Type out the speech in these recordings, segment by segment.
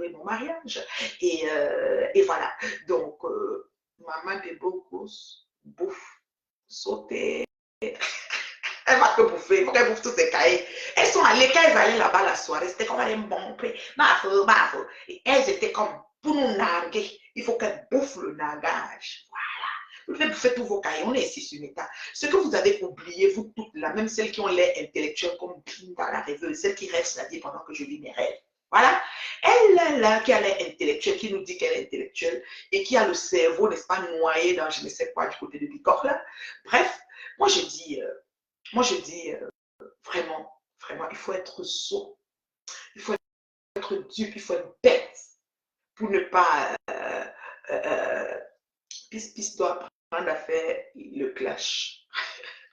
célébrer mon mariage. Et voilà. Donc, maman des beaux gosses, bouffe, sauter. Elle va te bouffer, il faut qu'elle bouffe tous ses cahiers. Elles sont allées, quand elles allaient là-bas la soirée, c'était comme aller me bomber. Bafou. Et elles étaient comme, pour nous narguer, il faut qu'elles bouffent le nargage. Voilà. Vous devez bouffer tous vos cahiers, on est ici sur l'État. Ce que vous avez oublié, vous toutes là, même celles qui ont l'air intellectuelles comme Binda la rêveuse, celles qui rêvent la vie pendant que je lis mes rêves. Voilà. Elle là, qui a l'air intellectuelle, qui nous dit qu'elle est intellectuelle et qui a le cerveau, n'est-ce pas, noyé dans je ne sais quoi du côté de Bicor là. Bref, moi je dis, vraiment, il faut être sot, il faut être dupe, il faut être bête pour ne pas. Pis doit apprendre à faire le clash.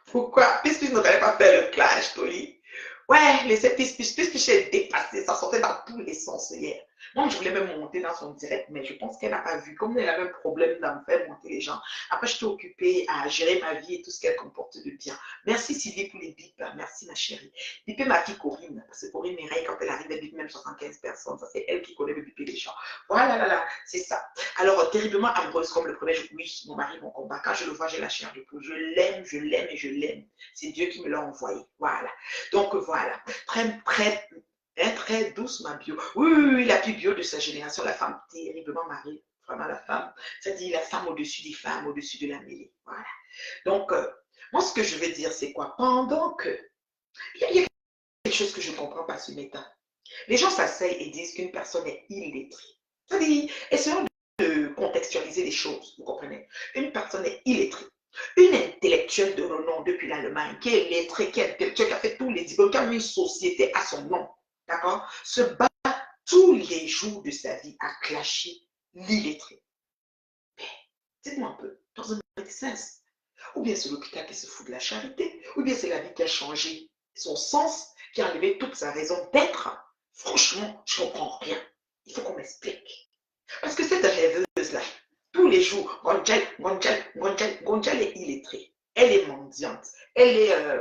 Pourquoi Pis ne connaît pas faire le clash, Toli. Ouais, laissez Pis est dépassé, ça sortait dans tous les sens hier. Moi, je voulais même monter dans son direct, mais je pense qu'elle n'a pas vu. Comme elle avait un problème d'en faire monter les gens. Après, je suis occupée à gérer ma vie et tout ce qu'elle comporte de bien. Merci Sylvie pour les bips. Merci ma chérie. Bipez ma fille Corinne, parce que Corinne Mireille, quand elle arrive, elle bip même 75 personnes. Ça, c'est elle qui connaît le biper les gens. Voilà, là, c'est ça. Alors, terriblement amoureuse comme le premier jour. Oui, mon mari, mon combat. Quand je le vois, j'ai la chair de poule. Je l'aime et je l'aime. C'est Dieu qui me l'a envoyé. Voilà. Donc, voilà. Très douce, ma bio. Oui, la plus bio de sa génération, la femme terriblement mariée. Vraiment la femme. C'est-à-dire la femme au-dessus des femmes, au-dessus de la mêlée. Voilà. Donc, moi, ce que je veux dire, c'est quoi? Pendant que. Il y a quelque chose que je ne comprends pas sur Meta. Les gens s'asseyent et disent qu'une personne est illettrée. C'est-à-dire, essayons de contextualiser les choses, vous comprenez? Une personne est illettrée. Une intellectuelle de renom depuis l'Allemagne, qui est lettrée, qui est intellectuelle, qui a fait tous les diplômes, qui a mis une société à son nom, d'accord? Se bat tous les jours de sa vie à clasher l'illettré. Mais, dites-moi un peu, dans un médecin, ou bien c'est l'hôpital qui se fout de la charité, ou bien c'est la vie qui a changé son sens, qui a enlevé toute sa raison d'être. Franchement, je ne comprends rien. Il faut qu'on m'explique. Parce que cette rêveuse-là, tous les jours, Gonjal est illettrée. Elle est mendiante.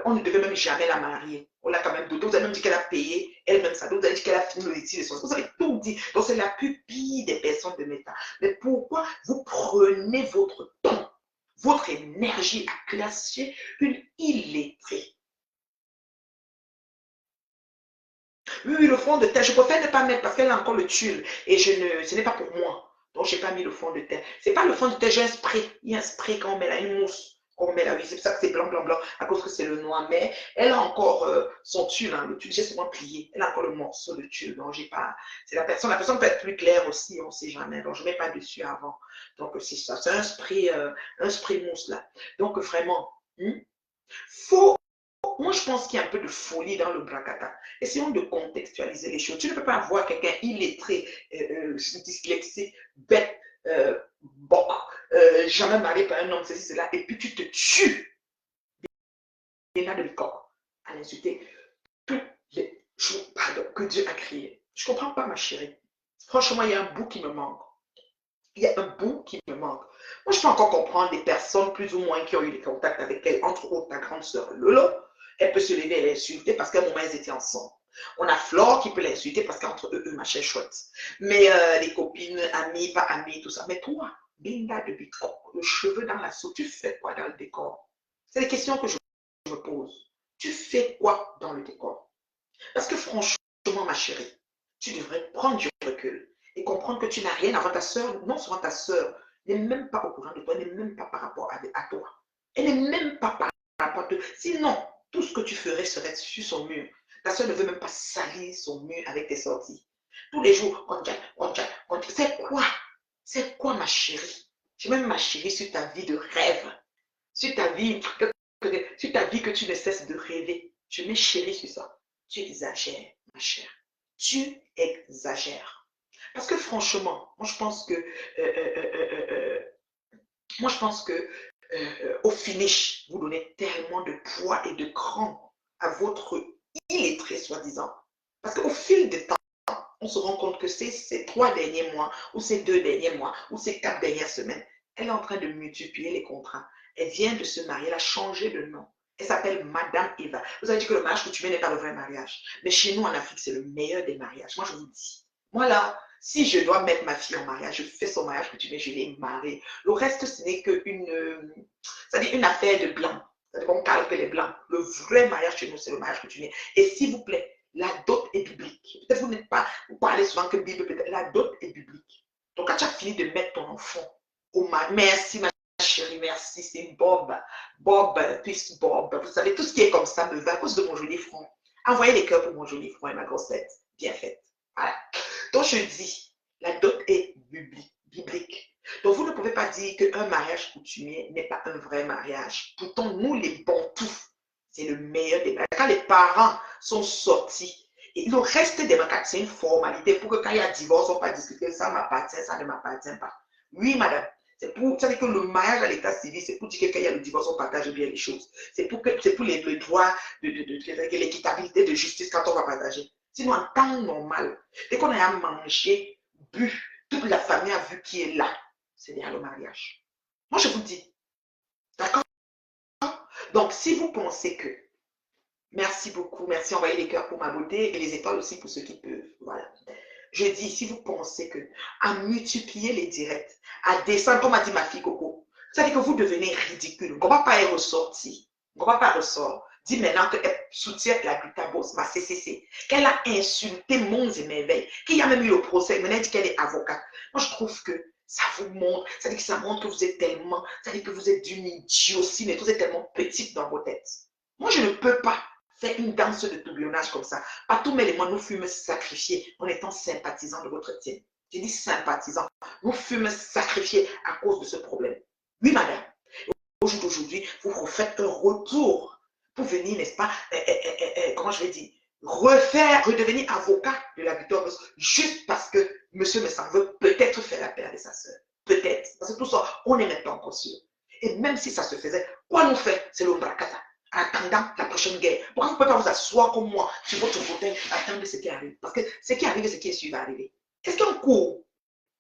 On ne devait même jamais la marier. On l'a quand même doté. Vous avez même dit qu'elle a payé elle-même ça. Vous avez dit qu'elle a fini le étude de son. Vous avez tout dit. Donc c'est la pupille des personnes de méta. Mais pourquoi vous prenez votre temps, votre énergie à classer une illettrée? Oui, le fond de terre, je préfère ne pas mettre parce qu'elle a encore le tulle et ce n'est pas pour moi. Donc, je n'ai pas mis le fond de terre. C'est pas le fond de terre, j'ai un spray. Il y a un spray quand on met là, une mousse qu'on met là. Oui, c'est pour ça que c'est blanc, à cause que c'est le noir. Mais elle a encore son tulle, hein, le tulle, j'ai souvent plié. Elle a encore le morceau de tulle. Donc, j'ai pas. C'est la personne peut être plus claire aussi, on ne sait jamais. Donc, je ne mets pas dessus avant. Donc, c'est ça. C'est un spray mousse là. Donc, vraiment, faut moi, je pense qu'il y a un peu de folie dans le bracata. Essayons de contextualiser les choses. Tu ne peux pas avoir quelqu'un illettré, dyslexique, bête, bon, jamais marié par un homme, ceci, cela, et puis tu te tues. Il y a de corps à l'insulter tous les jours, pardon, que Dieu a créé. Je ne comprends pas, ma chérie. Franchement, il y a un bout qui me manque. Il y a un bout qui me manque. Moi, je peux encore comprendre des personnes plus ou moins qui ont eu des contacts avec elle, entre autres ta grande sœur Lolo. Elle peut se lever et l'insulter parce qu'à un moment, elles étaient ensemble. On a Flore qui peut l'insulter parce qu'entre eux, machin chouette. Mais les copines, amies, pas amies, tout ça. Mais toi, Binda de Bitcoin, le cheveu dans la soupe, tu fais quoi dans le décor? C'est des questions que je me pose. Tu fais quoi dans le décor? Parce que franchement, ma chérie, tu devrais prendre du recul et comprendre que tu n'as rien avant ta soeur. Non seulement ta soeur n'est même pas au courant de toi, n'est même pas par rapport à toi. Elle n'est même pas par rapport à toi. Sinon, tout ce que tu ferais serait sur son mur. Ta soeur ne veut même pas salir son mur avec tes sorties. Tous les jours, c'est quoi? C'est quoi, ma chérie? J'ai même ma chérie sur ta vie de rêve. Sur ta vie que tu ne cesses de rêver. Je mets chérie sur ça. Tu exagères, ma chère. Tu exagères. Parce que franchement, moi je pense que, au finish, vous donnez tellement de poids et de cran à votre illettré, soi-disant. Parce qu'au fil des temps, on se rend compte que ces 3 derniers mois, ou ces 2 derniers mois, ou ces 4 dernières semaines, elle est en train de multiplier les contrats. Elle vient de se marier, elle a changé de nom. Elle s'appelle Madame Eva. Vous avez dit que le mariage que tu mets n'est pas le vrai mariage. Mais chez nous, en Afrique, c'est le meilleur des mariages. Moi, je vous dis. Moi là, si je dois mettre ma fille en mariage, je fais son mariage coutumier, je l'ai mariée. Le reste, ce n'est qu'une c'est-à-dire une affaire de blanc. C'est-à-dire qu'on calque les blancs. Le vrai mariage chez nous, c'est le mariage coutumier. Et s'il vous plaît, la dot est biblique. Peut-être vous n'êtes pas, vous parlez souvent que Bible, peut-être la dot est biblique. Donc quand tu as fini de mettre ton enfant au mariage, merci ma chérie, merci, c'est Bob. Bob, puis Bob. Vous savez, tout ce qui est comme ça me va à cause de mon joli front. Envoyez les cœurs pour mon joli front et ma grosse tête. Bien faite. Voilà. Donc je dis, la dot est biblique. Donc vous ne pouvez pas dire qu'un mariage coutumier n'est pas un vrai mariage. Pourtant, nous les bantous, c'est le meilleur des mariages. Quand les parents sont sortis, et le reste des mariages, c'est une formalité pour que quand il y a divorce, on ne va pas discuter, ça m'appartient, ça ne m'appartient pas. Oui, madame. C'est pour, ça veut dire que le mariage à l'état civil, c'est pour dire que quand il y a le divorce, on partage bien les choses. C'est pour le droit, de l'équitabilité de justice quand on va partager. Sinon, en temps normal, dès qu'on a mangé, bu, toute la famille a vu qui est là. C'est derrière le mariage. Moi, je vous dis. D'accord? Donc, si vous pensez que, merci beaucoup, merci, envoyez les cœurs pour ma beauté et les étoiles aussi pour ceux qui peuvent. Voilà. Je dis, si vous pensez que, à multiplier les directs, à descendre, comme a dit ma fille Coco, ça veut dire que vous devenez ridicule. On ne va pas y ressortir. On ne va pas ressortir. Dit maintenant qu'elle soutient la glutabose, ma CCC, qu'elle a insulté mondes et merveilles, qu'il y a même eu le procès, maintenant elle dit qu'elle est avocate. Moi, je trouve que ça vous montre, ça dit que ça montre que vous êtes tellement, ça dit que vous êtes d'une idiotie, mais vous êtes tellement petite dans vos têtes. Moi, je ne peux pas faire une danse de tourbillonnage comme ça. À tous mes éléments, nous fûmes sacrifiés en étant sympathisants de votre team. J'ai dit sympathisants. Nous fûmes sacrifiés à cause de ce problème. Oui, madame. Au jour d'aujourd'hui, vous refaites un retour pour venir, n'est-ce pas, comment je vais dire, redevenir avocat de l'agriculteur juste parce que monsieur me semble veut peut-être faire la paix avec sa soeur. Peut-être. Parce que tout ça, on n'est même pas encore sûr. Et même si ça se faisait, quoi nous fait? C'est le bracata. En attendant la prochaine guerre. Pourquoi vous ne pouvez pas vous asseoir comme moi sur votre fauteuil, attendre ce qui arrive? Parce que ce qui arrive, ce qui est sûr va arriver. Est-ce qu'on court?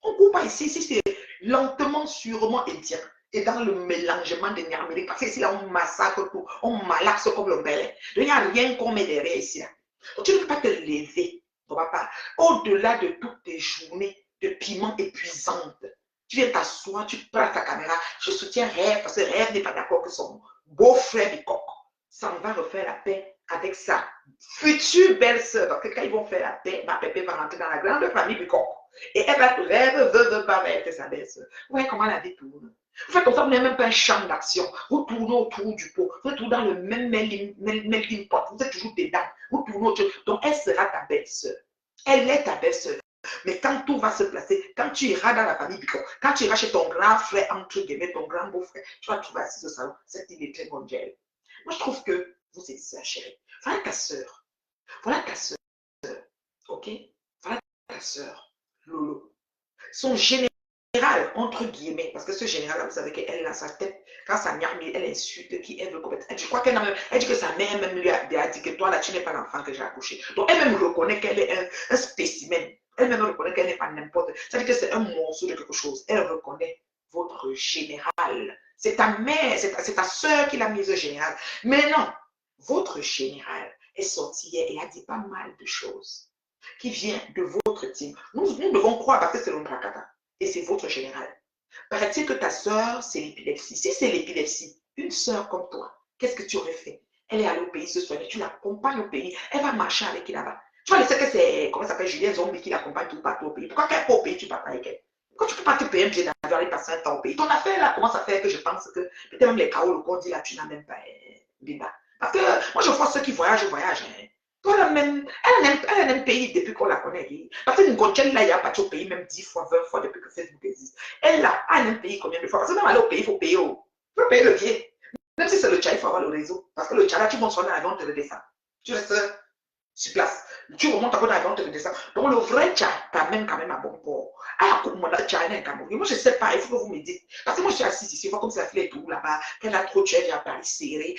On ne court pas ici. Ici, c'est lentement, sûrement et bien. Et dans le mélangement des Nyamériques, parce qu'ici, là, on massacre tout, on malaxe comme le belin. Il n'y a rien qu'on met derrière ici. Là. Donc, tu ne peux pas te lever, papa. Au-delà de toutes tes journées de piment épuisantes, tu viens t'asseoir, tu prends ta caméra, je soutiens Rêve, parce que Rêve n'est pas d'accord que son beau-frère Bicoc s'en va refaire la paix avec sa future belle-sœur. Parce que quand ils vont faire la paix, ma pépé va rentrer dans la grande famille Bicoc. Et elle va Rêve, veut pas avec sa belle-sœur. Ouais, comment la vie tourne. Vous faites comme ça, vous n'avez même pas un champ d'action. Vous tournez autour du pot. Vous êtes toujours dans le même melting pot. Vous êtes toujours dedans. Vous tournez autour. Donc, elle sera ta belle-sœur. Elle est ta belle-sœur. Mais quand tout va se placer, quand tu iras dans la famille Bicon, quand tu iras chez ton grand frère, entre guillemets, ton grand beau-frère, tu vas trouver assis au salon. Cette idée est très mondiale. Moi, je trouve que vous exagérez. Voilà ta sœur. Voilà ta sœur. OK? Voilà ta sœur. Lolo. Son général, entre guillemets, parce que ce général-là, vous savez qu'elle a sa tête, quand sa mère, elle insulte qui elle veut commettre. Je crois qu'elle elle dit que sa mère même lui a dit que toi, là, tu n'es pas l'enfant que j'ai accouché. Donc, elle-même reconnaît qu'elle est un spécimen. Elle-même reconnaît qu'elle n'est pas n'importe. Ça veut dire que c'est un morceau de quelque chose. Elle reconnaît votre général. C'est ta mère, c'est ta soeur qui l'a mise au général. Mais non, votre général est sorti hier et a dit pas mal de choses qui vient de votre team. Nous devons croire parce que c'est l'Ombrakata et c'est votre général. Paraît-il que ta soeur, c'est l'épilepsie. Si c'est l'épilepsie, une soeur comme toi, qu'est-ce que tu aurais fait? Elle est allée au pays se soigner, tu l'accompagnes au pays, elle va marcher avec qui là-bas. Tu vas laisser que c'est, comment ça s'appelle, Julien Zombie qui l'accompagne tout partout au pays. Pourquoi qu'elle pas au pays, tu pars pas avec elle? Pourquoi tu ne peux pas te payer un billet d'avion aller passer un temps au pays? Ton affaire là commence à faire que je pense que peut-être même les chaos, le qu'on dit là, tu n'as même pas, Binda. Parce que moi je vois ceux qui voyagent. Hein. Toi, même, elle a un pays depuis qu'on la connaît. Parce que Ngonchel, là, il y a pas au pays même 10 fois, 20 fois depuis que Facebook existe. Elle, là, a un pays combien de fois? Parce que même aller au pays, il faut payer. Il faut payer le billet. Même si c'est le tcha, il faut avoir le réseau. Parce que le tcha, là, tu montes sur l'avion, on te le descend. Tu restes sur place. Tu remontes encore dans l'avion, on te le descend. Donc, le vrai tcha t'amène quand même à bon port. Ah, comment le tcha est un Cameroun. Moi, je ne sais pas, il faut que vous me dites. Parce que moi, je suis assise ici, il faut comme ça fait tout là-bas. Qu'elle a trop de chèvres à Paris serré.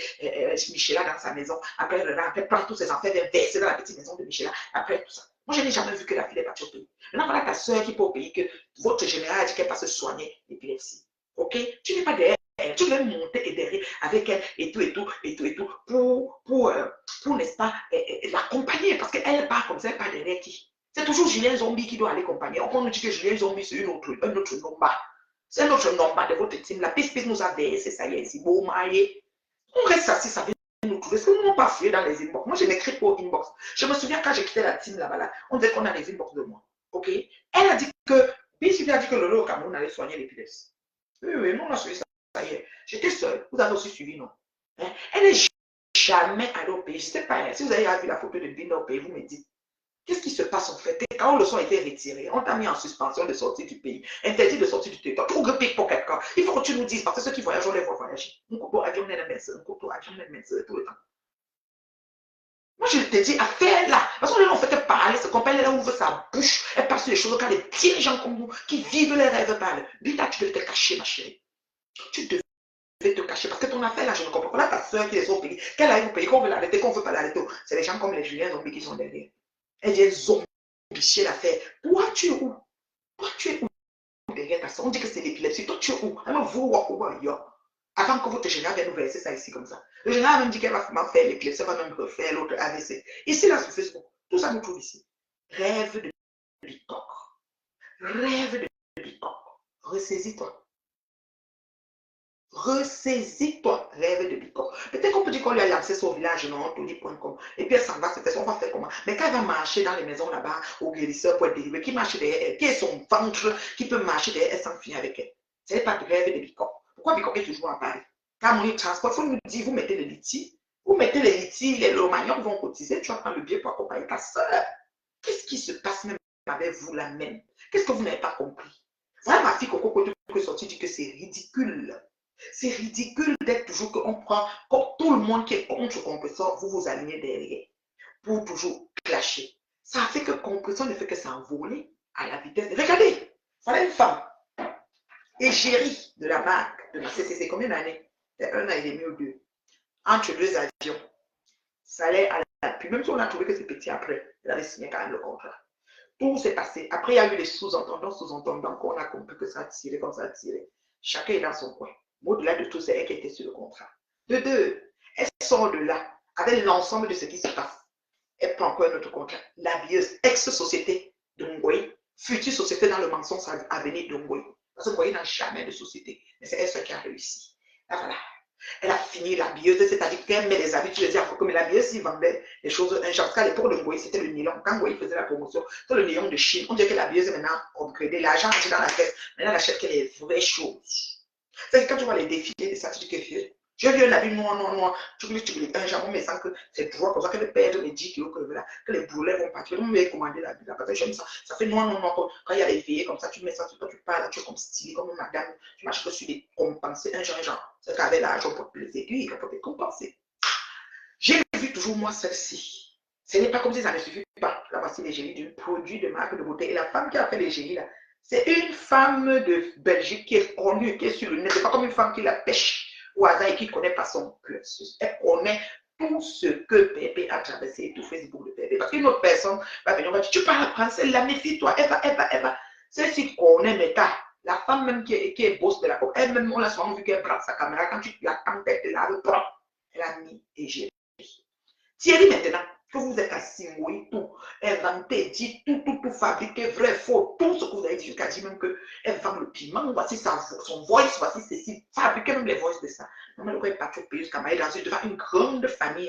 Michela dans sa maison. Après, prend tous ses enfants, vient verser dans la petite maison de Michela. Après, tout ça. Moi, je n'ai jamais vu que la fille est partie au pays. Maintenant, voilà ta soeur qui peut au pays que votre général a dit qu'elle va se soigner l'épilepsie. Ok? Tu n'es pas derrière. Tu veux monter et derrière avec elle et tout pour n'est-ce pas, l'accompagner parce qu'elle part comme ça, elle part derrière qui? C'est toujours Julien Zombie qui doit aller accompagner. On nous dit que Julien Zombie, c'est un autre nomba. C'est un autre nomba de votre team. La piste nous a versé, ça y est, ici. Bon, maillé. On reste assis, ça vient nous trouver. Est-ce que nous n'avons pas fouillé dans les inbox? Moi, je n'écris pas aux inbox. Je me souviens quand j'ai quitté la team là-bas, là, on disait qu'on a les inbox de moi. OK? Elle a dit que, BCP a dit que Lolo au Cameroun allait soigner l'épilepsie. Oui, oui, nous, on a suivi ça. Ça y est. J'étais seule. Vous avez aussi suivi, non? Hein? Elle n'est jamais allée au pays. Je ne sais pas, si vous avez vu la photo de Binda au pays, vous me dites. Qu'est-ce qui se passe en fait? Quand le son a été retiré, on t'a mis en suspension de sortie du pays, interdit de sortir du territoire, pour que pour quelqu'un. Il faut que tu nous dises, parce que ceux qui voyagent, on les voit voyager. Un couteau avion n'est la un couteau avion n'est la tout le temps. Moi, je te dis, affaire-là. Parce qu'on ne fait que parler, ce compagnie là ouvre sa bouche, elle passe sur les choses quand les dirigeants comme nous, qui vivent les rêves parlent. Bita, tu devais te cacher, ma chérie. Tu devais te cacher, parce que ton affaire là, je ne comprends pas. Là, ta soeur qui est au pays, qu'elle aille au pays, qu'on veut l'arrêter, qu'on ne veut pas l'arrêter. C'est les gens comme les Julien Zombie qui sont derrière. Elle vient zombifier l'affaire. Toi, tu es où? Toi, tu es où derrière ta soeur? On dit que c'est l'épilepsie. Toi, tu es où? Avant que votre général vienne nous verser ça ici comme ça. Le général a même dit qu'elle va faire l'épilepsie, elle va même refaire l'autre AVC. Ici, là, sur Facebook, tout ça nous trouve ici. Rêve de Bicoq. Rêve de Bicoq. Ressaisis-toi. Ressaisis-toi, rêve de Bicoq. Peut-être qu'on peut dire qu'on lui a lancé son village, non, toli.com. Et puis elle s'en va se faire, on va faire comment? Mais quand elle va marcher dans les maisons là-bas, au guérisseur pour être délivré, qui marche derrière elle, qui est son ventre, qui peut marcher derrière elle sans finir avec elle. Ce n'est pas de rêve de Bicoq. Pourquoi Bicoq est toujours en Paris? Quand on y transport, il faut nous dire, vous mettez les litiges, vous mettez les litiges, les lomagnons vont cotiser, tu vas prendre le billet pour accompagner ta soeur. Qu'est-ce qui se passe même avec vous là même? Qu'est-ce que vous n'avez pas compris? Voilà ma fille Coco Coco qui est sortie dit que c'est ridicule. C'est ridicule d'être toujours qu'on prend, comme tout le monde qui est contre Compressor, vous vous alignez derrière pour toujours clasher. Ça fait que Compressor ne fait que s'envoler à la vitesse. Regardez, voilà une femme, égérie de la marque de la CCC, combien d'années? 1 an et demi ou 2. Entre 2 avions, ça allait à l'appui. Même si on a trouvé que c'est petit après, elle avait signé quand même le contrat. Tout s'est passé. Après, il y a eu les sous-entendants qu'on a compris que ça a tiré comme ça a tiré. Chacun est dans son coin. Au-delà de tout, c'est elle qui était sur le contrat. De deux, elle sort de là avec l'ensemble de ce qui se passe. Elle prend encore un autre contrat. L'habilleuse, ex-société de Ngoï, future société dans le mensonge à venir de Ngoï. Parce que Ngoï n'a jamais de société. Mais c'est elle seule qui a réussi. Là, voilà. Elle a fini l'habilleuse, c'est-à-dire qu'elle met des habits, tu les dis à Foucault, mais l'habilleuse, il vendait des choses, un genre, à l'époque de Ngoï, c'était le nylon. Quand Ngoï faisait la promotion, c'était le nylon de Chine. On dirait que l'habilleuse est maintenant upgradée. L'argent est dans la caisse. Maintenant, elle achète que les vraies choses. C'est que quand tu vois les défilés de ça, tu dis que je viens un habit noir, tu glisses un jambon, mais sans que c'est droit, comme ça que le perdre les 10 kilos que les boulets vont partir. On m'a commandé l'habit là, parce que j'aime ça. Ça fait noir, quand il y a les veillées comme ça, tu mets ça sur toi, tu parles, tu es comme stylé, comme une madame, tu marches que sur les compensés, un genre. C'est qu'avec l'argent pour les aiguilles, pour te compenser. J'ai vu toujours moi celle-ci. Ce n'est pas comme si ça ne suffit pas. Là, voici l'égérie d'un produit de marque de beauté. Et la femme qui a fait l'égérie là, c'est une femme de Belgique qui est connue, qui est sur le net. Ce n'est pas comme une femme qui la pêche au hasard et qui ne connaît pas son cursus. Elle connaît tout ce que Pépé a traversé, tout Facebook de Pépé. Parce qu'une autre personne va venir, on va dire, tu parles français, la méfie-toi, elle va. Celle-ci connaît Meta. La femme même qui est boss de la COP, elle-même, on l'a souvent vu qu'elle braque sa caméra. Quand tu la tête de la propre, elle a mis égérie. Thierry, maintenant, que vous êtes assis, oui, tout, inventé, dit tout, fabriqué, vrai, faux, tout ce que vous avez dit, jusqu'à dire même qu'elle vend le piment, voici son voice, voici ceci, fabriquer même les voices de ça. Non, mais le pas trop payé jusqu'à Maï, devant une grande famille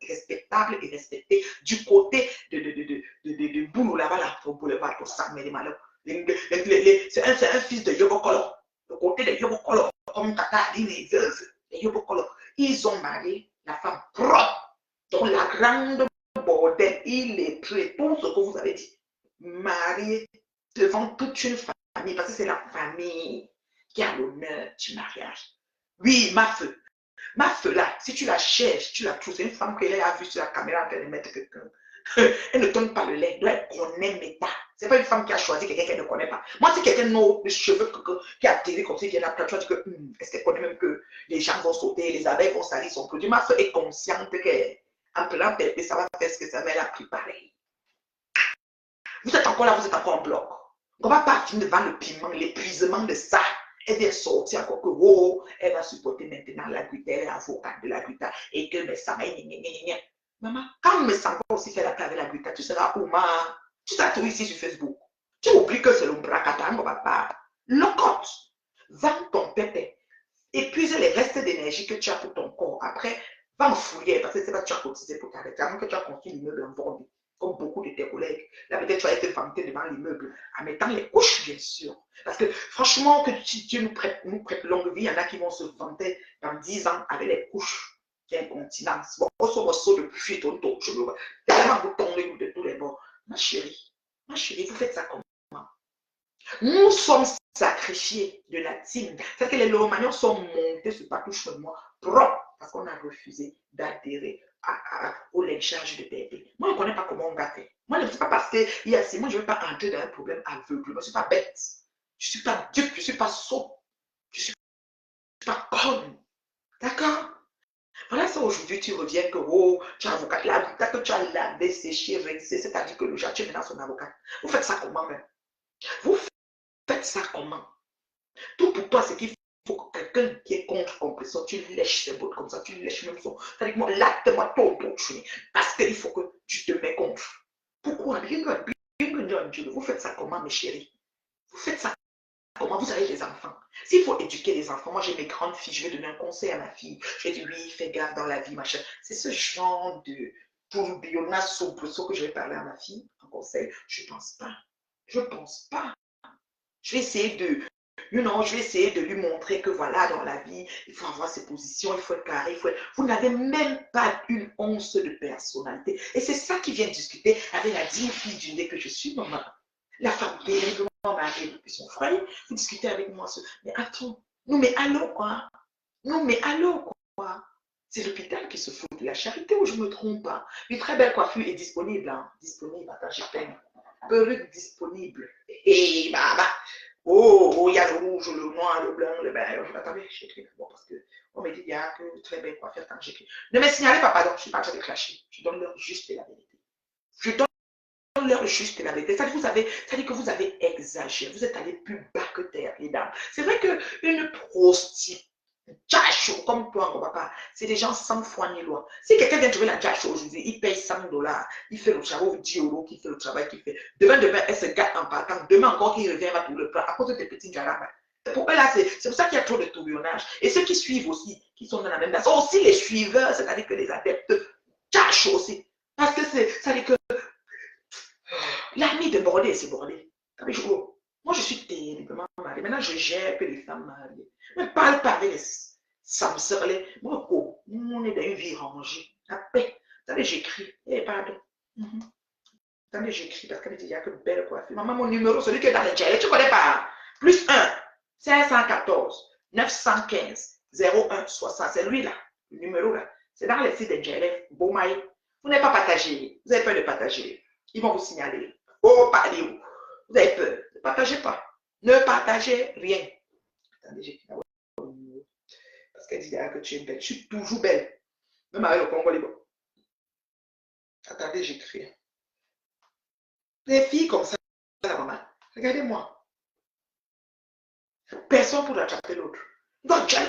respectable et respectée du côté de Boulou, là-bas, là, au boulevard, pour ça, mais les malheurs. C'est un fils de Yobokolo, le côté de Yobokolo, comme Tata a dit, les veuves de Yobokolo. Ils ont marié la femme propre. Donc, la grande bordel, il est prêt, tout ce que vous avez dit, marié devant toute une famille, parce que c'est la famille qui a l'honneur du mariage. Oui, ma feu là, si tu la cherches, tu la trouves, c'est une femme qu'elle a vue sur la caméra en train de mettre quelqu'un. Elle ne donne pas le lait, elle connaît Meta. Ce n'est pas une femme qui a choisi quelqu'un qu'elle ne connaît pas. Moi, si quelqu'un n'a de cheveux qui a tiré comme ça, qui est là, tu vas dire que est-ce qu'elle connaît même que les gens vont sauter, les abeilles vont salir son produit. Ma feu est consciente qu'elle. En plein Pépé, ça va faire ce que ça va, elle a pris pareil. Vous êtes encore là, vous êtes encore en bloc. On ne va pas finir devant le piment, l'épuisement de ça. Elle vient sortir encore que, oh, elle va supporter maintenant la guitare, elle est avocate de la guitare, et que, mais ça va, maman, quand me sens aussi faire la clave avec la guitare, tu seras où, ma? Tu t'as trouvé ici sur Facebook. Tu oublies que c'est le bracatango, papa. Locote. Vends ton pépé. Épuise les restes d'énergie que tu as pour ton corps. Après, va en fouiller parce que c'est pas que tu as cotisé pour t'arrêter. Avant que tu as construit l'immeuble en Vendée, comme beaucoup de tes collègues. Là, peut-être tu as été vanté devant l'immeuble en mettant les couches, bien sûr. Parce que franchement, que Dieu nous prête longue vie, il y en a qui vont se vanter dans 10 ans avec les couches d'incontinence. Bon, on se ressort de fuite, on tombe, je me vois. Tellement vous tombez de tous les bords. Ma chérie, vous faites ça comment? Nous sommes sacrifiés de la team. C'est que les Loromagnons sont montés sur Patouche de moi, propre, parce qu'on a refusé d'adhérer au léchage de bébé. Moi, je ne connais pas comment on va faire. Moi, je ne sais pas parce qu'il y a si moi, je ne veux pas entrer dans un problème aveugle. Je ne suis pas bête. Je ne suis pas dupe, je ne suis pas sot. Je ne suis pas conne. D'accord? Voilà ça, aujourd'hui, tu reviens que, oh, tu es avocat. L'avocat que tu as lavé, séché, rincé, c'est-à-dire que le chat, tu es maintenant son avocat. Vous faites ça comment même? Vous faites ça comment? Tout pour toi, c'est qu'il faut que quelqu'un qui est contre compression, tu lèches ses bottes comme ça, tu lèches même son. C'est-à-dire que moi, lacte-moi ton parce qu'il faut que tu te mets contre. Pourquoi? Vous faites ça comment, mes chéris? Vous faites ça comment? Vous avez des enfants. S'il faut éduquer les enfants, moi j'ai mes grandes filles, je vais donner un conseil à ma fille. Je vais dire oui, fais gaffe dans la vie, machin. C'est ce genre de tourbillonnage soubresaut que je vais parler à ma fille en conseil. Je ne pense pas. Je ne pense pas. Je vais essayer de je vais essayer de lui montrer que voilà, dans la vie, il faut avoir ses positions, il faut être carré, Vous n'avez même pas une once de personnalité. Et c'est ça qui vient discuter avec la digne fille du nez que je suis, maman. La femme terriblement mariée depuis son frère. Vous discutez avec moi. Mais attends, non mais allô quoi? Non mais allô quoi? C'est l'hôpital qui se fout de la charité ou je me trompe pas? Une très belle coiffure est disponible. Hein? Disponible, attends, j'ai peine. Perruque disponible. Et bah. Oh, il y a le rouge, le noir, le blanc, le vert. Attendez, j'écris. Bon, parce qu'on me dit qu'il y a que très belle coiffure. Attends, j'écris. Ne me signalez pas, pardon, je ne suis pas en train de clasher. Je donne leur juste la vérité. Je donne leur juste la vérité. Ça dit que vous avez exagéré. Vous êtes allé plus bas que terre, les dames. C'est vrai qu'une prostituée, Jacho, comme toi, mon papa, c'est des gens sans foi ni loi. Si quelqu'un vient trouver la Jacho aujourd'hui, il paye 100 $, il fait le travail, 10 € qui fait le travail qu'il fait. Demain, elle se gâte en partant. Demain encore, il reviendra pour le plat à cause de tes petits jarabas. Pour eux, là, c'est pour ça qu'il y a trop de tourbillonnage. Et ceux qui suivent aussi, qui sont dans la même base, sont aussi les suiveurs, c'est-à-dire que les adeptes Jacho aussi. Parce que c'est-à-dire que l'ami de bordé, c'est bordé. Moi, je suis terriblement mariée. Maintenant, je gère que les femmes mariées. Ne parle pas avec les samsers. Moi, on est dans une vie rangée. La paix. Attendez, j'écris. Eh, pardon. Attendez, j'écris parce qu'elle dit, il n'y a que belle coiffure. Maman, mon numéro, celui qui est dans les gels, tu ne connais pas. Plus 1, 514, 915, 01, 60. C'est lui là, le numéro là. C'est dans les sites des gels. Beaumaï. Vous n'avez pas partagé. Vous avez peur de partager. Ils vont vous signaler. Oh, parlez-vous. Vous avez peur. Ne partagez pas. Ne partagez rien. Attendez, j'écris d'abord le numéro. Parce qu'elle dit que tu es belle. Je suis toujours belle. Même avec le Congo libre. Attendez, j'écris. Les filles comme ça, la maman. Regardez-moi. Personne pour attraper l'autre. Gonchel.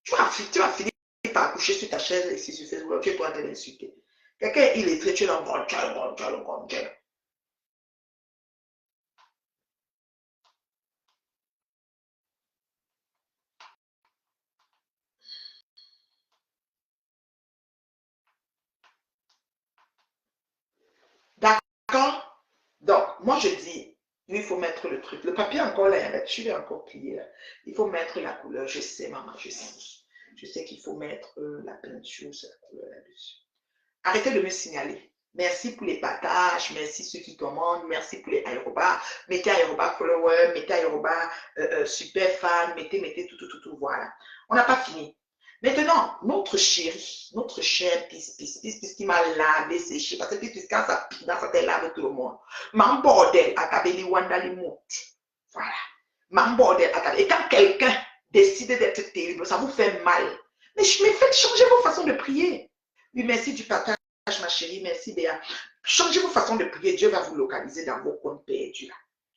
Tu vas finir par coucher sur ta chaise ici sur Facebook. Tu es toi en train d'insulter. Quelqu'un, il est très, tu es dans Gonchel. D'accord? Donc, moi je dis, il faut mettre le truc. Le papier encore là, je suis encore plié là. Il faut mettre la couleur. Je sais, maman, je sais. Je sais qu'il faut mettre la peinture, cette couleur là-dessus. Arrêtez de me signaler. Merci pour les partages, merci ceux qui commandent, merci pour les aérobats. Mettez aérobats follower, mettez aérobats super fan, mettez tout, voilà. On n'a pas fini. Maintenant, notre chérie, notre chère Pis qui m'a lavé, séché, parce que Pis, quand ça pique dans sa tête, lave tout le monde. M'en bordel, à tabeli wanda li mout. Voilà. M'en bordel, à tabeli. Et quand quelqu'un décide d'être terrible, ça vous fait mal. Mais faites changer vos façons de prier. Oui, merci du partage, ma chérie. Merci, Béa. Changez vos façons de prier. Dieu va vous localiser dans vos comptes perdus. Là.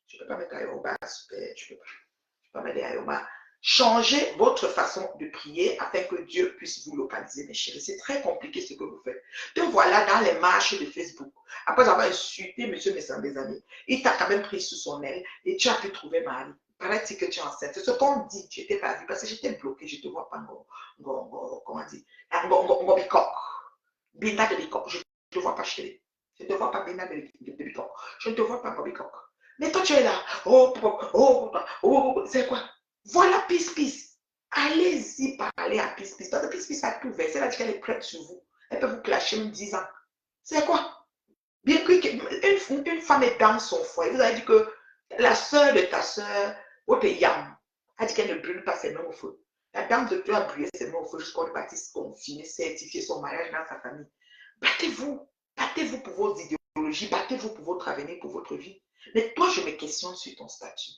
Je ne peux pas mettre Ayoba, super. Je ne peux pas. Je ne peux pas mettre Ayoba. Changez votre façon de prier afin que Dieu puisse vous localiser, mes chéris. C'est très compliqué ce que vous faites. Te voilà dans les marches de Facebook. Après avoir insulté monsieur Messin des amis, il t'a quand même pris sous son aile et tu as pu trouver Marie. Paraît-il que tu es enceinte. C'est ce qu'on dit. Je n'étais pas vu parce que j'étais bloqué. Je ne te vois pas. Comment dire? Bicok. Bina de Bicok. Je ne te vois pas chérie. Je ne te vois pas Bina de Bicok. Je ne te vois pas Bicok. Mais toi, tu es là. C'est quoi? Voilà Pis. Allez-y parler à Pis. Parce que Pis a tout versé. Elle a dit qu'elle est prête sur vous. Elle peut vous clasher en 10 ans. C'est quoi? Bien qu'une femme est dans son foyer, vous avez dit que la soeur de ta soeur, votre Yam, a dit qu'elle ne brûle pas ses mains au feu. La dame de Dieu a brûlé ses mains au feu jusqu'à ce qu'il confirmer, certifier son mariage dans sa famille. Battez-vous. Battez-vous pour vos idéologies. Battez-vous pour votre avenir, pour votre vie. Mais toi, je me questionne sur ton statut.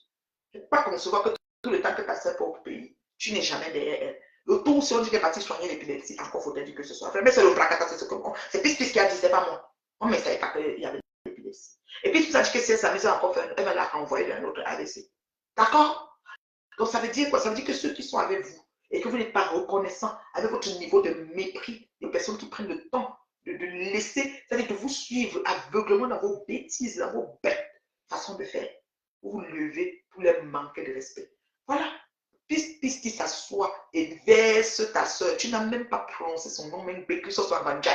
Je ne peux pas concevoir que tout le temps que ta soeur pour au pays, tu n'es jamais derrière elle. Le tour, si on dit qu'elle est partie soigner l'épilepsie, encore faut-il dire que ce soit vrai. Mais c'est le bracata, c'est ce que c'est Pis qui a dit, c'est pas moi. On ne savait pas qu'il y avait l'épilepsie. Et puis, tu as dit que si elle s'amusait encore, elle va la renvoyer d'un autre AVC. D'accord? Donc, ça veut dire quoi? Ça veut dire que ceux qui sont avec vous et que vous n'êtes pas reconnaissant avec votre niveau de mépris, des personnes qui prennent le temps de laisser, c'est-à-dire de vous suivre aveuglement dans vos bêtises, dans vos bêtes façons de faire, vous vous levez pour leur manquer de respect. Voilà. Pis qui s'assoit et verse ta soeur. Tu n'as même pas prononcé son nom, même que ce soit Manjai.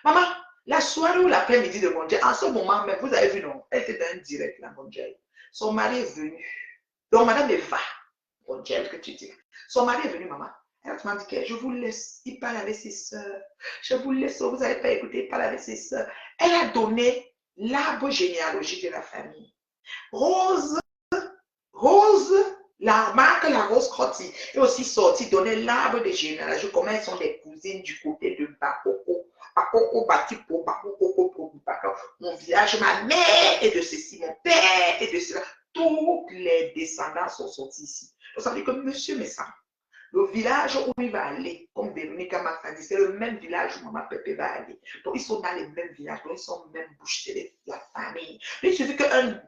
Maman, la soirée ou l'après-midi de Manjai, en ce moment même, vous avez vu, non? Elle était dans un direct, la Manjai. Son mari est venu. Donc, madame Eva, Manjai, que tu dis. Son mari est venu, maman. Elle m'a dit que je vous laisse, il parle avec ses soeurs. Je vous laisse, vous n'allez pas écouter, il parle avec ses soeurs. Elle a donné l'arbre généalogique de la famille. Rose, la marque La Rose Crotti est aussi sortie donner l'arbre de généalogie, comment elles sont des cousines du côté de Bakoko. Bakoko, Batipo, Bakoko, mon village, ma mère est de ceci, mon père est de cela. Toutes les descendants sont sortis ici. Donc ça veut dire que monsieur Messa, le village où il va aller, comme Véronique m'a dit, c'est le même village où Maman Pépé va aller. Donc, ils sont dans les mêmes villages, donc ils sont même bouches, c'est la famille. Il suffit qu'un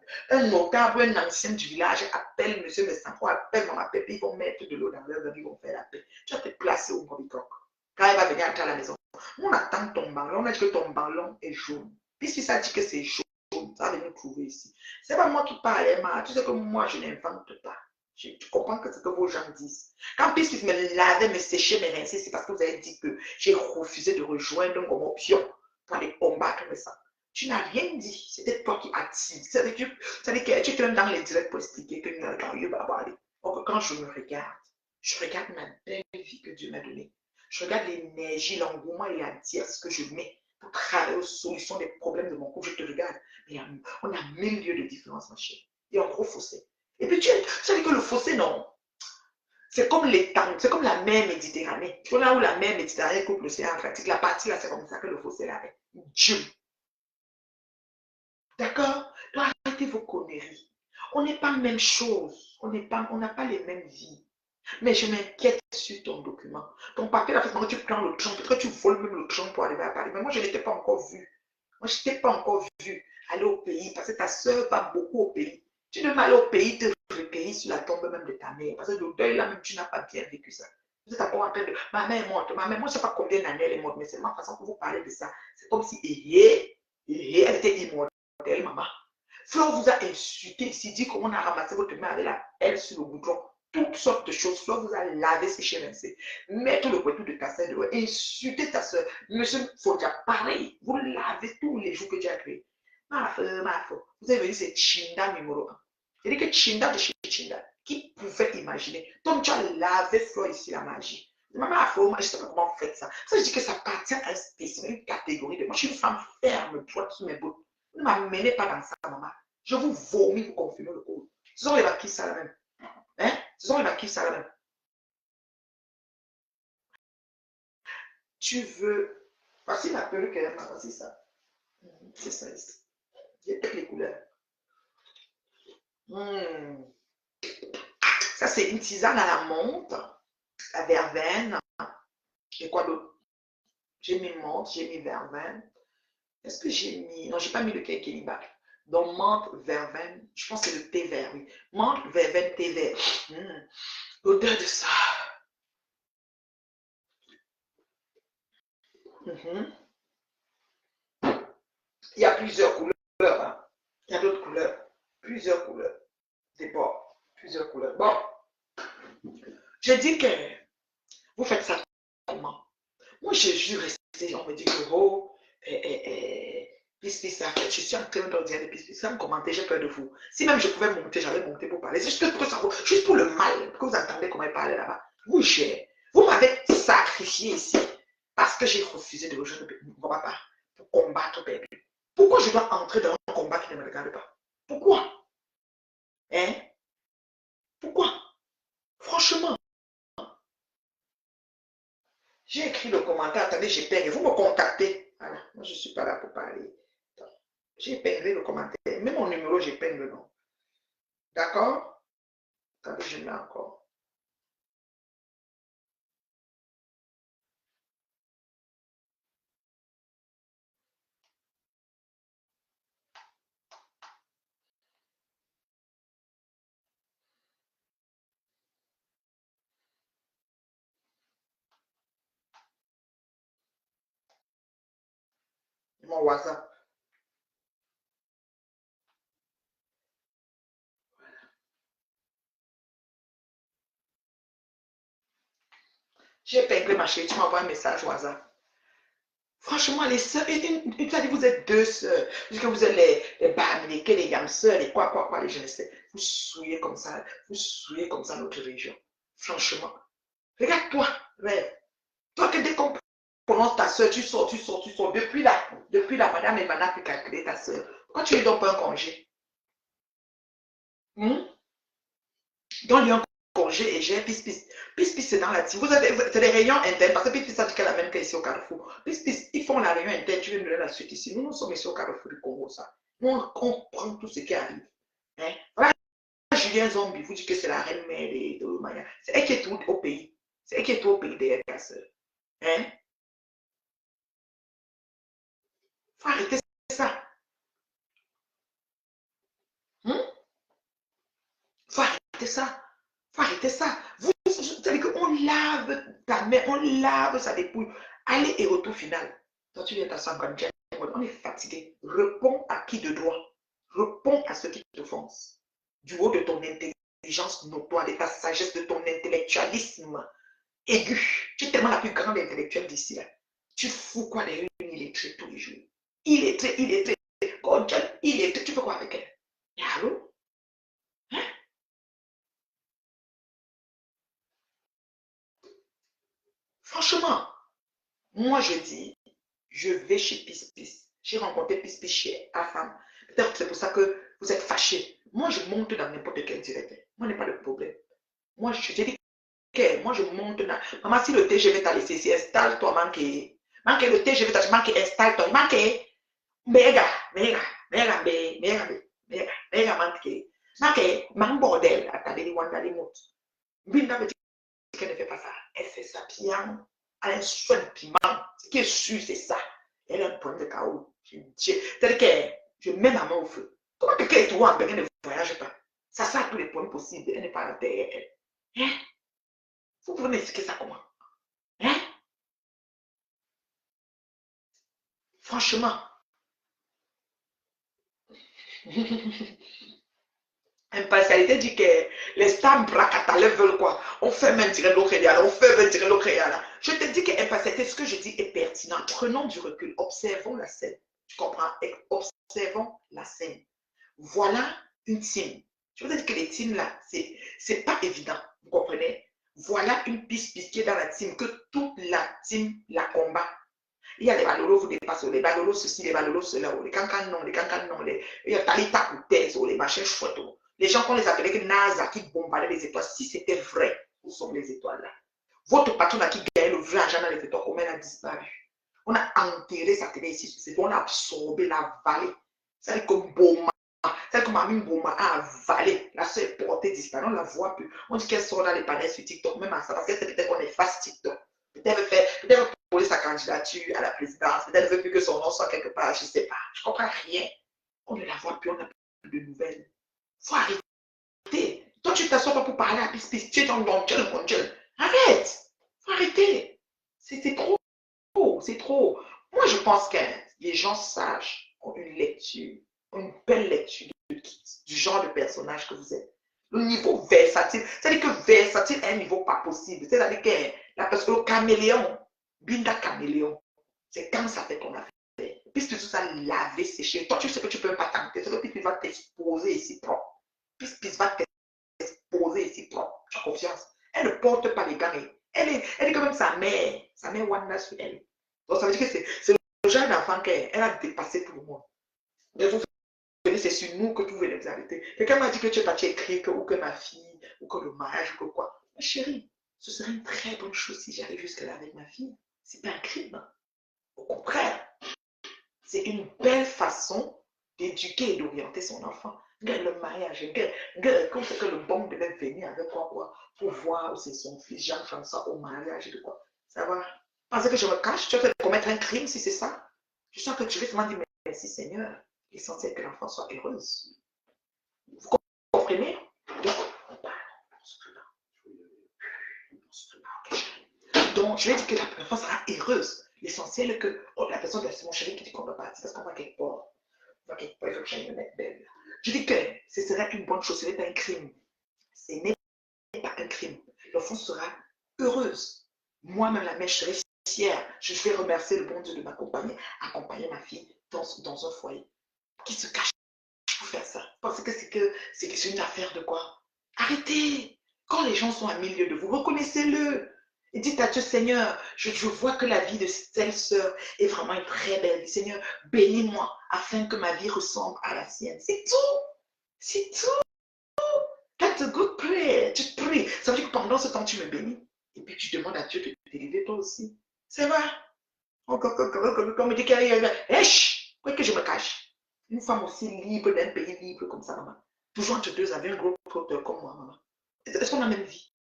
notable, un ancien du village appelle M. Messanco, appelle Maman Pépé, ils vont mettre de l'eau dans leur verre, ils vont faire la paix. Tu vas te placer au Mobicoc. Quand elle va venir entrer à la maison, on attend ton ballon, on a dit que ton ballon est jaune. Puisque ça dit que c'est jaune, ça va venir trouver ici. C'est pas moi qui parle, Emma. Tu sais que moi, je n'invente pas. Tu comprends que c'est ce que vos gens disent. Quand Piscis me lavait, me séchait, me rinçait, c'est parce que vous avez dit que j'ai refusé de rejoindre un gros pion pour aller combattre ça. Tu n'as rien dit. C'était toi qui as dit. C'est-à-dire que tu es dans les directs pour expliquer que quand je me regarde, je regarde ma belle vie que Dieu m'a donnée. Je regarde l'énergie, l'engouement et la dierce que je mets pour travailler aux solutions des problèmes de mon couple. Je te regarde. Mais on a 1000 lieues de différence, ma chérie. Il y a un gros fossé. Et puis tu sais que le fossé, non. C'est comme l'étang, c'est comme la mer Méditerranée. Tu vois là où la mer Méditerranée coupe l'océan Atlantique, la partie là, c'est comme ça que le fossé là est. Dieu. D'accord? Donc arrêtez vos conneries. On n'est pas la même chose. On n'a pas les mêmes vies. Mais je m'inquiète sur ton document. Ton papier, là, fait, tu prends le train, peut-être que tu voles même le train pour arriver à Paris. Mais moi, je n'étais pas encore vu. Moi, je n'étais pas encore vu aller au pays parce que ta soeur va beaucoup au pays. Tu ne vas aller au pays te recueillir sur la tombe même de ta mère. Parce que le deuil là même, tu n'as pas bien vécu ça. Vous êtes encore en train de. Ma mère est morte. Ma mère, moi, je ne sais pas combien d'années elle est morte, mais c'est ma façon que vous parlez de ça. C'est comme si elle était immortelle, maman. Flore vous a insulté ici, dit qu'on a ramassé votre main avec la pelle sur le goudron. Toutes sortes de choses. Flore vous a lavé, séché, rincé. Mettre le couteau de ta soeur dehors. Insulter ta soeur. Monsieur Fodia, pareil. Vous lavez tous les jours que Dieu a créé. Ma foi. Vous avez vu, c'est Chinda numéro 1. Il dit que Chinda de chez Chinda. Qui pouvait imaginer? Donc tu as lavé Flore ici la magie. Maman, je ne sais pas comment vous faites ça. Ça, je dis que ça appartient à un spécimen, une catégorie de moi. Je suis une femme ferme, droite sur mes bottes. Ne m'amenez pas dans ça, maman. Je vous vomis, vous confirmez le code. Ce sont les vaquis, ça la même. Hein? Ce sont les vaquis, ça la même. Tu veux. Voici la perruque, voici ça. C'est ça ici. Il y a toutes les couleurs. Mmh. Ça, c'est une tisane à la menthe, la verveine. Et quoi d'autre? J'ai mis menthe, j'ai mis verveine. Est-ce que j'ai mis. Non, j'ai pas mis le kékéliba. Donc, menthe, verveine. Je pense que c'est le thé vert, oui. Menthe, verveine, thé vert. L'odeur de ça. Mhm. Il y a plusieurs couleurs. Hein. Il y a d'autres couleurs. Plusieurs couleurs. Des bords. Plusieurs couleurs. Bon, je dis que vous faites ça comment? Moi, je jure, on me dit que, oh, Pis, ça fait, je suis en train de dire des Pis, ça me commenter, j'ai peur de vous. Si même je pouvais monter, j'allais monter pour parler. C'est juste pour ça, juste pour le mal, que vous entendez comment il parlait là-bas. Vous m'avez sacrifié ici parce que j'ai refusé de rejoindre mon papa pour combattre Pépé. Pourquoi je dois entrer dans un combat qui ne me regarde pas? Pourquoi? Hein? Pourquoi? Franchement, j'ai écrit le commentaire, attendez, j'ai peigne. Vous me contactez. Voilà, moi je ne suis pas là pour parler. J'ai épinglé le commentaire. Même mon numéro, j'épingle le nom. D'accord? Attendez, je mets encore. Mon WhatsApp. J'ai épinglé ma chérie, tu m'envoies un message WhatsApp. Franchement, les sœurs, vous êtes deux sœurs. Parce que vous êtes les Bamileke, les Yamsœurs, les quoi, les je ne sais. Vous souillez comme ça notre région. Franchement. Regarde-toi, rêve. Toi que dès qu'on prononce ta sœur, tu sors. Depuis là, madame Evana peut calculer ta sœur. Pourquoi tu lui donnes pas un congé? Hmm? Donne-lui un congé et j'ai Pis, c'est dans la team. C'est les réunions internes, parce que Pis, ça dit qu'elle a même qu'ici au Carrefour. Ils font la réunion interne, tu viens de donner la suite ici. Nous sommes ici au Carrefour du Congo, ça. Nous, on comprend tout ce qui arrive. Hein? Voilà, Julien Zombie vous dit que c'est la reine mère de Maya. C'est elle qui est tout au pays. C'est elle qui est tout au pays derrière ta soeur. Hein? Faut arrêter ça. Hein? Faut arrêter ça. Faut arrêter ça. Vous savez qu'on lave ta mère, on lave sa dépouille. Aller et retour final. Toi, tu viens t'asseoir comme Jack. On est fatigué. Réponds à qui de droit. Réponds à ceux qui te foncent. Du haut de ton intelligence notoire, de ta sagesse, de ton intellectualisme aigu. Tu es tellement la plus grande intellectuelle d'ici. Là. Tu fous quoi derrière une illettrée tous les jours? Illettrée. Illettrée. Tu fais quoi avec elle? Et allô? Hein? Franchement, moi je dis, je vais chez Pis. J'ai rencontré Pis chez Afam. Peut-être que c'est pour ça que vous êtes fâchés. Moi, je monte dans n'importe quel direct. Moi, je n'ai pas de problème. Moi, je dis que moi, je monte dans. Maman, si le TGV t'a laissé, si installe-toi, manqué. Manqué le TGV t'a manqué, installe-toi. Manqué. Mega, manqué. Manqué, man bordel. Attendez, les wanda, les mots. Binda me dit qu'elle ne fait pas ça. Elle fait ça bien. Elle a un soin de piment. Ce qui est sûr, c'est ça. Elle a un point de chaos. C'est-à-dire que je mets ma main au feu. Comment quelqu'un est trop en ne voyage pas? Ça sert à tous les points possibles. Elle n'est pas derrière elle. Hein? Vous pouvez m'expliquer ça comment? Hein? Franchement. Impartialité dit que les stars bracatales veulent quoi? On fait même tirer l'eau créale, on fait même tirer l'eau créale. Je te dis que impartialité, ce que je dis est pertinent. Prenons du recul, observons la scène. Tu comprends? Observons la scène. Voilà une team. Je vous ai dit que les teams là, c'est pas évident. Vous comprenez? Voilà une piste qui est dans la team, que toute la team la combat. Il y a les balolos, vous dépassez, les balolos ceci, les balolos cela, les cancans non, il y a Talita Koutez, les machins chouettes. Les gens qu'on les appelait que NASA qui bombardaient les étoiles, si c'était vrai, où sont les étoiles là? Votre patron qui gagnait le vrai argent dans les étoiles, comment elle a disparu? On a enterré sa télé ici, on a absorbé la vallée. C'est comme Boma. C'est comme Mamie Boma a avalé. La seule portée disparue, on ne la voit plus. On dit qu'elle sort dans les panels sur TikTok, même à ça, parce que c'est peut-être qu'on efface TikTok. Peut-être poser sa candidature à la présidence, peut-être veut plus que son nom soit quelque part, je ne sais pas. Je ne comprends rien. On ne la voit plus, on n'a plus de nouvelles. Il faut arrêter. Toi, tu t'assois pas pour parler à pis-pis. Tu es dans mon Dieu. Arrête. Faut arrêter. C'est trop. C'est trop. Moi, je pense que les gens sages ont une lecture, une belle lecture du genre de personnage que vous êtes. Le niveau versatile, c'est-à-dire que versatile est un niveau pas possible. C'est-à-dire que la personne, le caméléon, Binda caméléon, c'est quand ça fait ton affaire. Puisque tout ça laver, sécher, toi tu sais que tu peux pas tenter, c'est que tu vas t'exposer ici propre. Puisque va t'exposer ici propre, tu as confiance. Elle ne porte pas les gants. Elle est quand même sa mère Wanda sur elle. Donc ça veut dire que c'est le genre d'enfant qu'elle a dépassé tout le monde. Et vous venez, c'est sur nous que tout venez vous arrêter. Quelqu'un m'a dit que tu es parti écrire que, ou que ma fille, ou que le mariage, ou que quoi. Mais chérie, ce serait une très bonne chose si j'arrive jusque-là avec ma fille. C'est pas un crime. Au contraire, c'est une belle façon d'éduquer et d'orienter son enfant. Regarde le mariage, regarde comme c'est que le bon devait venir avec quoi, pour voir c'est son fils Jean-François au mariage et de quoi. Ça va. Parce que je me cache, tu vas commettre un crime si c'est ça. Je sens que tu risques de dire merci Seigneur. L'essentiel que l'enfant soit heureuse. Vous comprenez? Donc, on parle. Donc, je vais dire que l'enfant sera heureuse. L'essentiel est que la personne de mon chéri qui dit qu'on va partir parce qu'on va quelque part. On va quelque part, il faut que j'aille me mettre belle. Je dis que ce serait une bonne chose, ce n'est pas un crime. Ce n'est pas un crime. L'enfant sera heureuse. Moi-même, la mère, je serai fière. Je vais remercier le bon Dieu de m'accompagner, accompagner ma fille dans un foyer. Qui se cache pour faire ça? Parce que c'est une affaire de quoi? Arrêtez! Quand les gens sont à milieu de vous, reconnaissez-le. Et dites à Dieu, Seigneur, je vois que la vie de telle sœur est vraiment une très belle vie. Seigneur, bénis-moi afin que ma vie ressemble à la sienne. C'est tout. C'est tout. That's a good prayer. Tu pries. Ça veut dire que pendant ce temps, tu me bénis. Et puis tu demandes à Dieu de te délivrer toi aussi. C'est vrai. Quand on me dit qu'il y a quoi que je me cache. Une femme aussi libre d'un pays libre comme ça, maman. Toujours entre deux avec un gros protocole comme moi, maman. Est-ce qu'on a la même vie?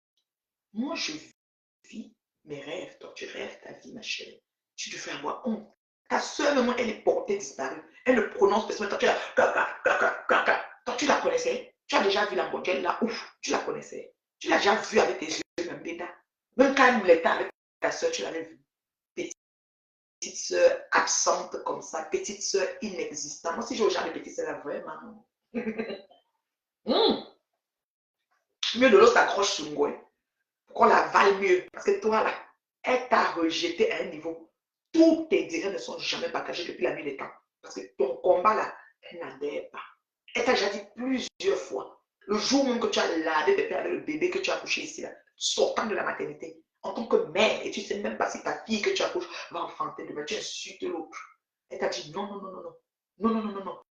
Moi, je vis mes rêves. Toi, tu rêves ta vie, ma chérie. Tu devrais avoir honte. Ta soeur, maman, elle est portée disparue. Elle ne prononce pas. Toi, tu la connaissais? Tu as déjà vu la modèle là? Ouf, tu la connaissais. Tu l'as déjà vue avec tes yeux, même Béda. Même quand elle était avec ta soeur, tu l'avais vue. Petite soeur absente comme ça, petite soeur inexistante. Moi, si j'ai au genre de petite soeur, vraiment. Mieux de l'eau s'accroche sur moi. Qu'on la vaille mieux. Parce que toi, là, elle t'a rejeté à un niveau. Tous tes dires ne sont jamais partagés depuis la nuit des temps. Parce que ton combat, là, elle n'adhère pas. Elle t'a déjà dit plusieurs fois. Le jour même que tu as lavé avec le bébé que tu as accouché ici, là, sortant de la maternité, en tant que mère, et tu ne sais même pas si ta fille que tu accouches va enfanter demain, tu insultes l'autre. Elle t'a dit non, non, non, non, non. Non, non, non, non, non.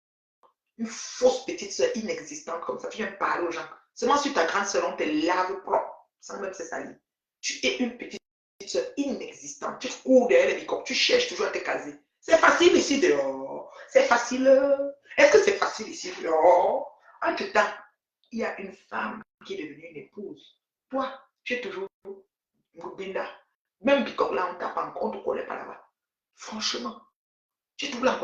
Une fausse petite soeur inexistante comme ça, tu viens parler aux gens. Seulement sur ta grande soeur, on te lave propre, sans même se salir. Tu es une petite soeur inexistante. Tu cours derrière les microbes, tu cherches toujours à te caser. C'est facile ici dehors. C'est facile. Est-ce que c'est facile ici dehors? Entre-temps, il y a une femme qui est devenue une épouse. Toi, tu es toujours Binda. Même Bicor, là, on ne te connaît pas là-bas. Franchement, tu es toujours là,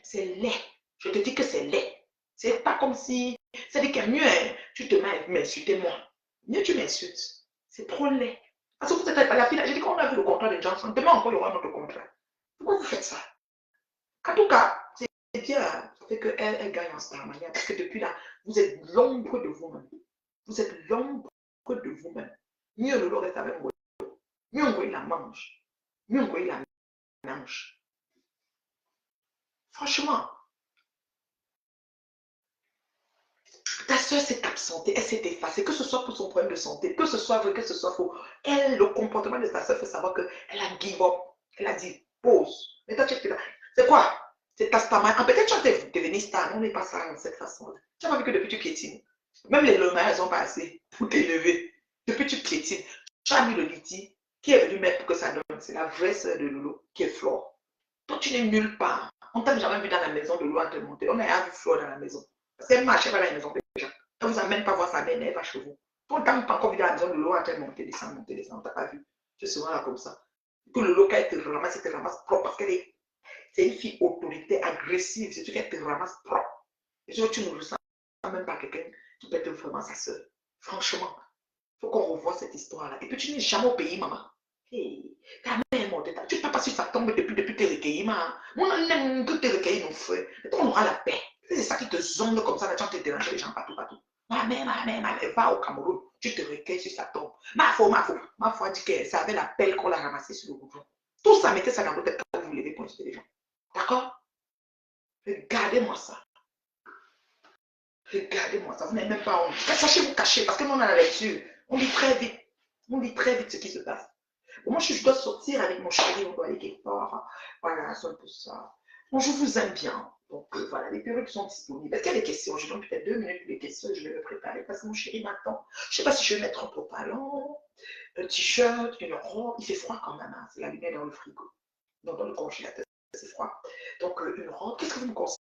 c'est laid. Je te dis que c'est laid. C'est pas comme si. C'est-à-dire que mieux, hein, tu te mets à m'insulter moi. Mieux tu m'insultes. C'est trop laid. Parce que vous êtes à la fin, j'ai dit qu'on a vu le contrat de Johnson. Demain encore, il y aura notre contrat. Pourquoi vous faites ça? En tout cas, c'est bien. Ça fait qu'elle gagne en star manière. Parce que depuis là, vous êtes l'ombre de vous-même. Vous êtes l'ombre de vous-même. Mieux le reste avec moi. Mieux on la mange. Mieux on la mange. Franchement. Ta soeur s'est absentée, elle s'est effacée, que ce soit pour son problème de santé, que ce soit vrai, que ce soit faux. Elle, le comportement de ta soeur fait savoir qu'elle a give up. Elle a dit pause. Mais toi, tu es là. C'est quoi? C'est ta star. Peut-être que tu vas devenir star. On n'est pas ça de cette façon-là. Tu n'as pas vu que depuis tu piétines. Même les lomars, elles ont pas assez pour t'élever. Depuis tu piétines. Tu as mis le liti qui est venu mettre pour que ça donne. C'est la vraie soeur de Lolo qui est Flore. Toi, tu n'es nulle part. On t'a jamais vu dans la maison de Lolo en te monter. On a vu Flore dans la maison. Parce qu'elle marchait pas dans la maison. Elle ne vous amène pas voir sa mère, elle va chez vous. Ton temps, pas encore vu dans la maison de l'eau, elle monter, descendre, on t'a pas vu. Tu seras là comme ça. Que le lot, quand elle te ramasse propre, parce qu'elle est, c'est une fille autorité, agressive, c'est qu'elle te ramasse propre. Et tu ne ressens même pas quelqu'un Tu peux être vraiment sa soeur. Franchement, il faut qu'on revoie cette histoire-là. Et puis tu n'es jamais au pays, maman. Hey, ta mère est morte. Tu ne peux pas sur sa tombe depuis tes recueillis, maman. Moi, on aime que tes recueillis, nos frères. Mais on aura la paix. C'est ça qui te zonde comme ça, là, tu vas te déranger les gens partout, partout. Ma mère, va au Cameroun. Tu te recueilles sur sa tombe. Ma foi dit que ça avait la pelle qu'on l'a ramassée sur le goudron. Tout ça, mettez ça dans votre tête quand vous levez pour insulter les gens. D'accord? Regardez-moi ça. Regardez-moi ça. Vous n'avez même pas honte. Sachez vous cacher parce que nous, on a la lecture. On lit très vite. On lit très vite ce qui se passe. Moi, je dois sortir avec mon chéri, on doit aller quelque part. Voilà, c'est un peu ça. Bon, je vous aime bien. Donc, voilà, les perruques sont disponibles. Est-ce qu'il y a des questions? Je donne peut-être 2 minutes pour les questions. Je vais me préparer parce que mon chéri m'attend. Je ne sais pas si je vais mettre un pantalon, un t-shirt, une robe. Il fait froid quand même. Hein. C'est la lumière dans le frigo. Donc, dans le congélateur, c'est froid. Donc, une robe. Qu'est-ce que vous me conseillez?